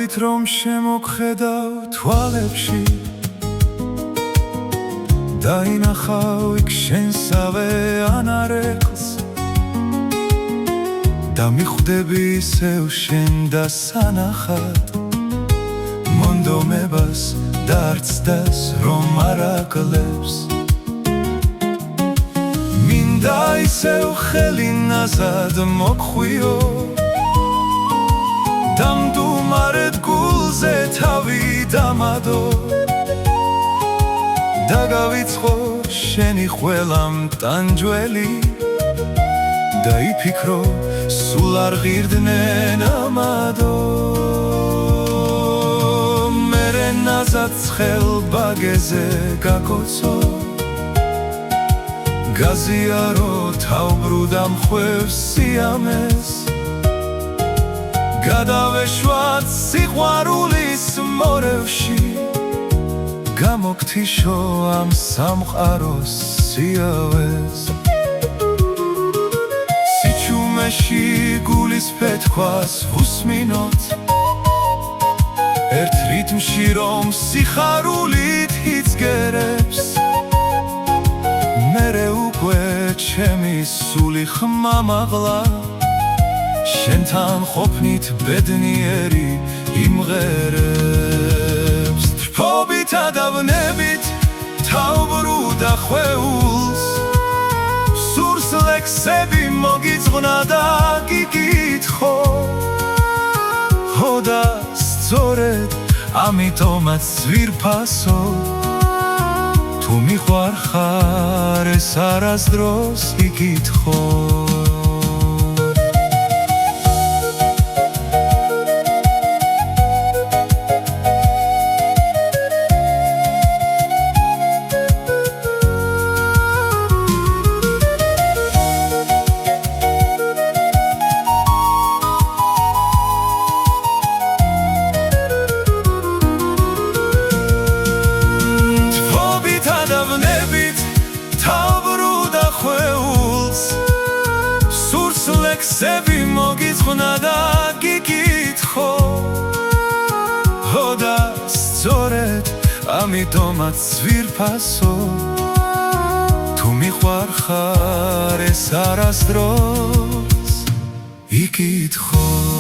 გეტყვით რომ შემოგხედავ თვალებში დაინახავ იქ შენსავე ანარეკლს და მიხვდები ისევ შენ დასანახად მონდომებას და არც დას რომ არ აკლებს მინდა ისევ ხელი ნაზად მოგხვიო დამდუმარედ გულზე თავი დამადო და გავიწყო შენი ყველა მტანჯველი და იფიქრო სულ არ ღირდნენ ამადო მერე ნაზად ცხელ ბაგეზე გაკოცო გაზიარო თავბრუ დამხვევს სიამეს გადავეშვათ სიყვარულის მორევში გამოგთიშო ამ სამყაროს სიავეს სიჩუმეში გულის ფეთქვას ვუსმინოთ ერთ რიტმში რომ სიხარულით იცგერებს მერე უკვე ჩემი სული ხმამაღლა შენთან ყოფნით ბედნიერი იმღერებს თრფობით ადავნებით თავბრუ და ხვეულს სურს ლექსები მოგიძღვნა და გიკითხო ხო და სწორედ ამიტომაც ვირფასო თუ მიყვარხარ ეს არასდროს იკითხო ლექსები მოგიძღვნა და გიკითხო ხო და სწორედ ამიტომაც ვირფასო თუ მიყვარხარ ეს არასდროს იკითხო